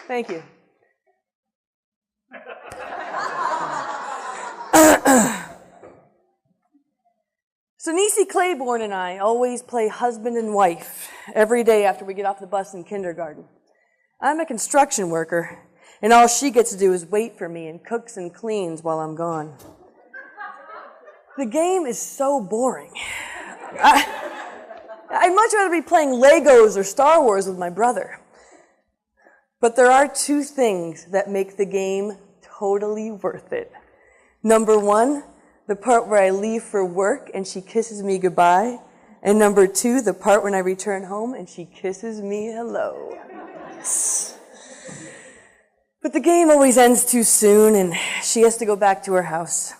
Thank you. So Niecy Claiborne and I always play husband and wife every day after we get off the bus in kindergarten. I'm a construction worker, and all she gets to do is wait for me and cooks and cleans while I'm gone. The game is so boring. I'd much rather be playing Legos or Star Wars with my brother. But there are two things that make the game totally worth it. Number one, the part where I leave for work and she kisses me goodbye. And number two, the part when I return home and she kisses me hello. But the game always ends too soon and she has to go back to her house.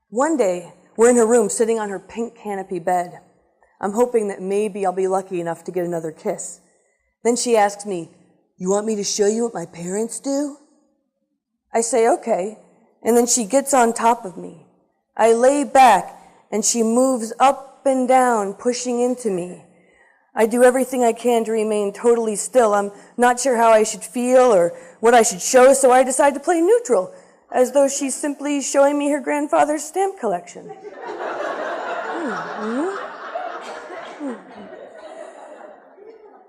One day, we're in her room sitting on her pink canopy bed. I'm hoping that maybe I'll be lucky enough to get another kiss. Then she asks me, "You want me to show you what my parents do?" I say, okay, and then she gets on top of me. I lay back, and she moves up and down, pushing into me. I do everything I can to remain totally still. I'm not sure how I should feel or what I should show, so I decide to play neutral, as though she's simply showing me her grandfather's stamp collection.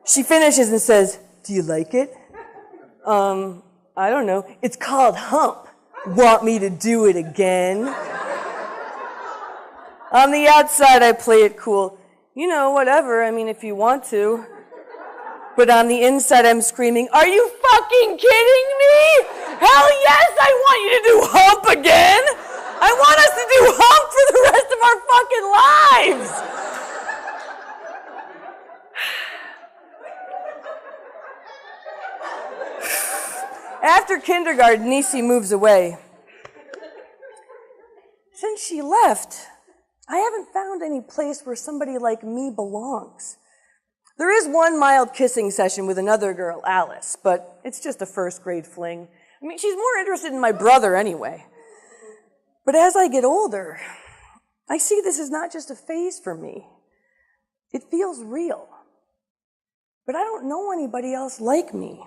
She finishes and says, "Do you like it?" I don't know. "It's called hump. Want me to do it again?" On the outside, I play it cool. "You know, whatever, I mean, if you want to." But on the inside, I'm screaming, "Are you fucking kidding me? Hell yes, I want you to do hump again. I want us to do hump for the rest of our fucking lives." After kindergarten, Niecy moves away. Since she left, I haven't found any place where somebody like me belongs. There is one mild kissing session with another girl, Alice, but it's just a first grade fling. I mean, she's more interested in my brother anyway. But as I get older, I see this is not just a phase for me. It feels real. But I don't know anybody else like me.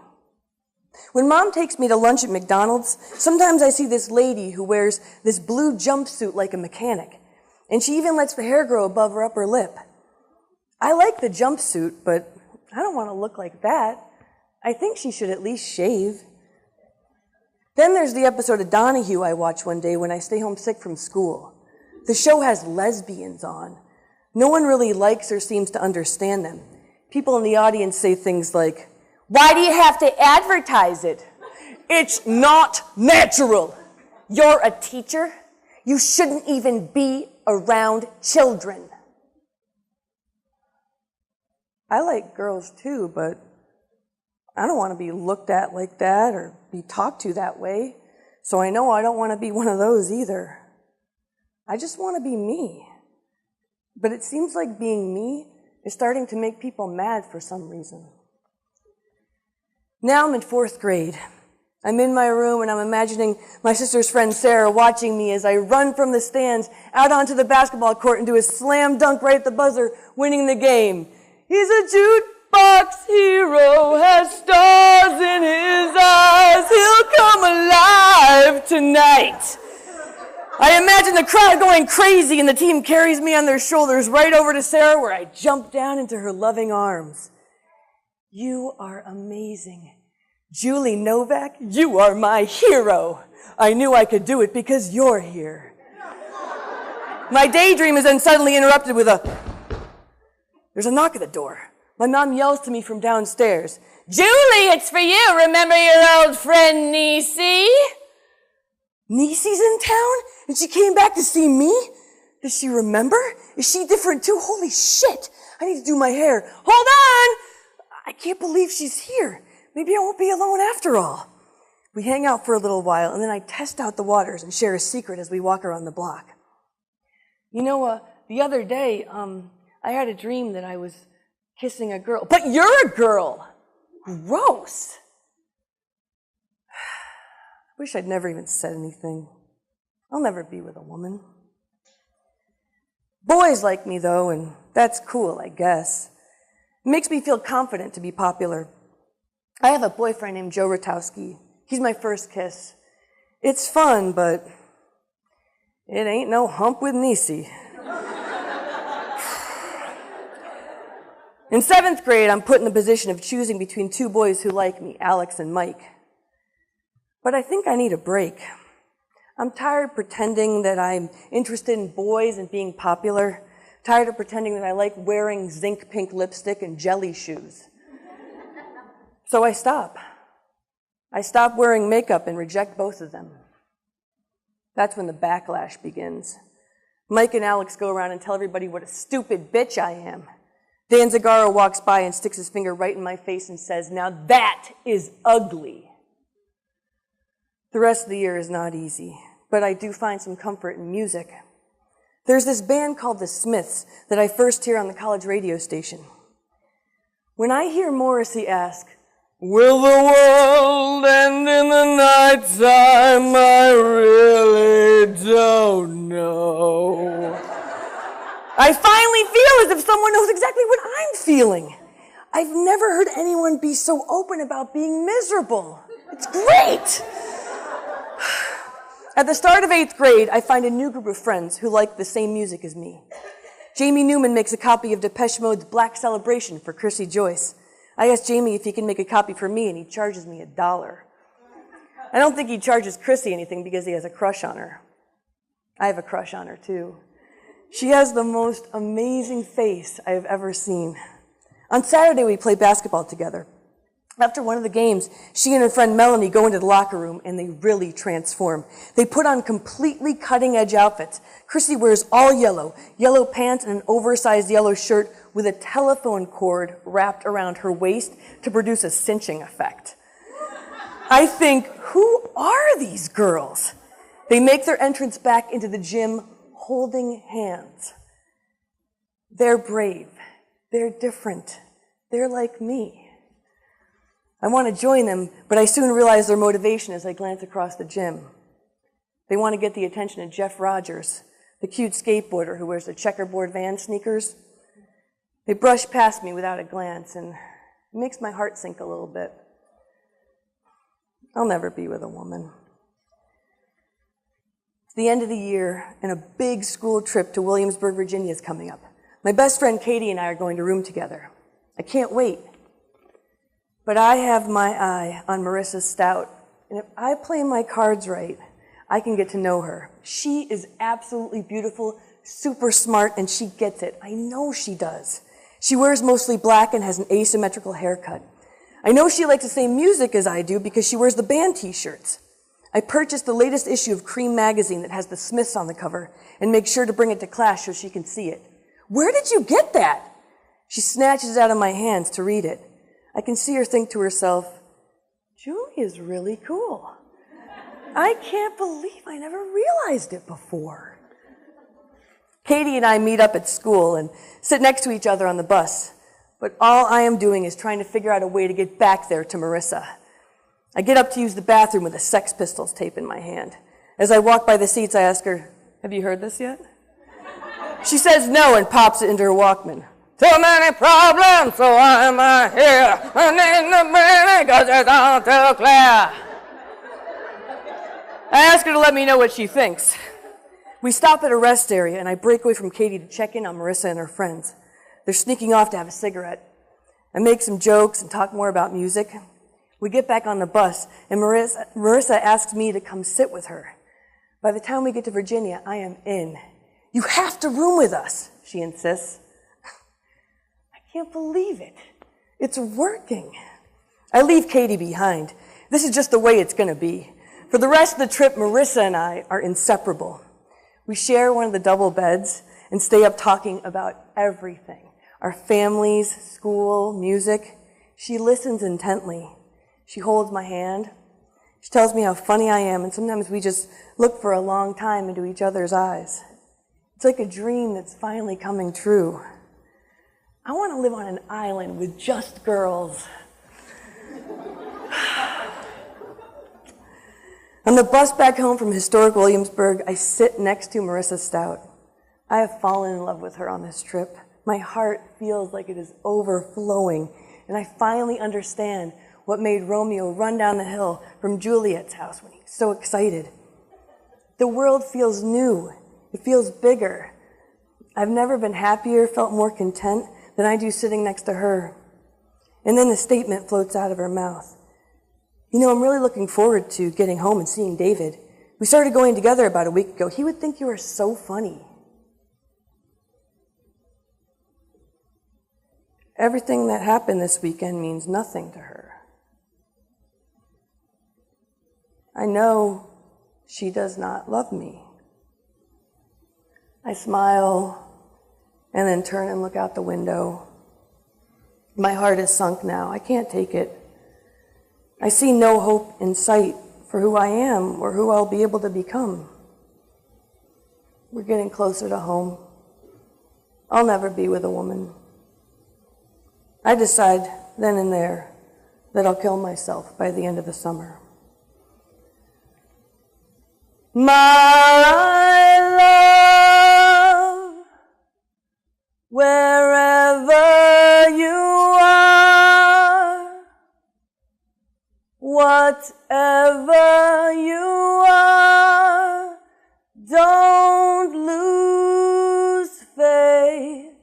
When Mom takes me to lunch at McDonald's, sometimes I see this lady who wears this blue jumpsuit like a mechanic, and she even lets the hair grow above her upper lip. I like the jumpsuit, but I don't want to look like that. I think she should at least shave. Then there's the episode of Donahue I watch one day when I stay home sick from school. The show has lesbians on. No one really likes or seems to understand them. People in the audience say things like, "Why do you have to advertise it? It's not natural. You're a teacher. You shouldn't even be around children." I like girls too, but I don't want to be looked at like that or be talked to that way. So I know I don't want to be one of those either. I just want to be me. But it seems like being me is starting to make people mad for some reason. Now I'm in 4th grade. I'm in my room and I'm imagining my sister's friend Sarah watching me as I run from the stands out onto the basketball court and do a slam dunk right at the buzzer, winning the game. He's a jukebox hero, has stars in his eyes. He'll come alive tonight. I imagine the crowd going crazy and the team carries me on their shoulders right over to Sarah where I jump down into her loving arms. "You are amazing. Julie Novak, you are my hero. I knew I could do it because you're here." My daydream is then suddenly interrupted with there's a knock at the door. My mom yells to me from downstairs, "Julie, it's for you. Remember your old friend Niecy?" Niecy's in town? And she came back to see me? Does she remember? Is she different too? Holy shit. I need to do my hair. Hold on. I can't believe she's here. Maybe I won't be alone after all. We hang out for a little while, and then I test out the waters and share a secret as we walk around the block. You know, the other day, I had a dream that I was kissing a girl. But you're a girl! Gross! I wish I'd never even said anything. I'll never be with a woman. Boys like me, though, and that's cool, I guess. It makes me feel confident to be popular. I have a boyfriend named Joe Rotowski. He's my first kiss. It's fun, but it ain't no hump with Niecy. In 7th grade, I'm put in the position of choosing between two boys who like me, Alex and Mike. But I think I need a break. I'm tired of pretending that I'm interested in boys and being popular. Tired of pretending that I like wearing zinc pink lipstick and jelly shoes. So I stop. I stop wearing makeup and reject both of them. That's when the backlash begins. Mike and Alex go around and tell everybody what a stupid bitch I am. Dan Zagaro walks by and sticks his finger right in my face and says, "Now that is ugly." The rest of the year is not easy, but I do find some comfort in music. There's this band called the Smiths that I first hear on the college radio station. When I hear Morrisey ask, "Will the world end in the nighttime? I really don't know." I finally feel as if someone knows exactly what I'm feeling. I've never heard anyone be so open about being miserable. It's great. At the start of 8th grade, I find a new group of friends who like the same music as me. Jamie Newman makes a copy of Depeche Mode's Black Celebration for Chrissy Joyce. I asked Jamie if he can make a copy for me, and he charges me $1. I don't think he charges Chrissy anything because he has a crush on her. I have a crush on her, too. She has the most amazing face I have ever seen. On Saturday, we play basketball together. After one of the games, she and her friend Melanie go into the locker room, and they really transform. They put on completely cutting-edge outfits. Chrissy wears all yellow, yellow pants and an oversized yellow shirt with a telephone cord wrapped around her waist to produce a cinching effect. I think, who are these girls? They make their entrance back into the gym holding hands. They're brave. They're different. They're like me. I want to join them, but I soon realize their motivation as I glance across the gym. They want to get the attention of Jeff Rogers, the cute skateboarder who wears the checkerboard Vans sneakers. They brush past me without a glance, and it makes my heart sink a little bit. I'll never be with a woman. It's the end of the year, and a big school trip to Williamsburg, Virginia is coming up. My best friend Katie and I are going to room together. I can't wait. But I have my eye on Marissa Stout, and if I play my cards right, I can get to know her. She is absolutely beautiful, super smart, and she gets it. I know she does. She wears mostly black and has an asymmetrical haircut. I know she likes the same music as I do because she wears the band t-shirts. I purchased the latest issue of Cream magazine that has the Smiths on the cover and make sure to bring it to class so she can see it. "Where did you get that?" She snatches it out of my hands to read it. I can see her think to herself, "Julie is really cool. I can't believe I never realized it before." Katie and I meet up at school and sit next to each other on the bus, but all I am doing is trying to figure out a way to get back there to Marissa. I get up to use the bathroom with a Sex Pistols tape in my hand. As I walk by the seats, I ask her, "Have you heard this yet?" She says no and pops it into her Walkman. "Too many problems, so I'm here. And in the minute, 'cause it's all too clear." I ask her to let me know what she thinks. We stop at a rest area, and I break away from Katie to check in on Marissa and her friends. They're sneaking off to have a cigarette. I make some jokes and talk more about music. We get back on the bus, and Marissa asks me to come sit with her. By the time we get to Virginia, I am in. "You have to room with us," she insists. I can't believe it. It's working. I leave Katie behind. This is just the way it's going to be. For the rest of the trip, Marissa and I are inseparable. We share one of the double beds and stay up talking about everything. Our families, school, music. She listens intently. She holds my hand. She tells me how funny I am, and sometimes we just look for a long time into each other's eyes. It's like a dream that's finally coming true. I want to live on an island with just girls. On the bus back home from historic Williamsburg, I sit next to Marissa Stout. I have fallen in love with her on this trip. My heart feels like it is overflowing, and I finally understand what made Romeo run down the hill from Juliet's house when he's so excited. The world feels new. It feels bigger. I've never been happier, felt more content than I do sitting next to her. And then the statement floats out of her mouth. You know, I'm really looking forward to getting home and seeing David. We started going together about a week ago. He would think you were so funny. Everything that happened this weekend means nothing to her. I know she does not love me. I smile and then turn and look out the window. My heart is sunk now. I can't take it. I see no hope in sight for who I am or who I'll be able to become. We're getting closer to home. I'll never be with a woman. I decide then and there that I'll kill myself by the end of the summer. My love, wherever you are, whatever you are, don't lose faith.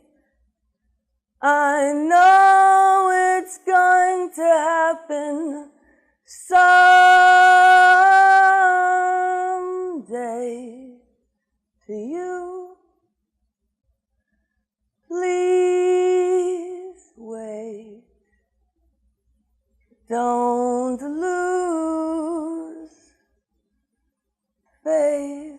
I know it's going to happen someday to you. Please wait. Don't lose faith.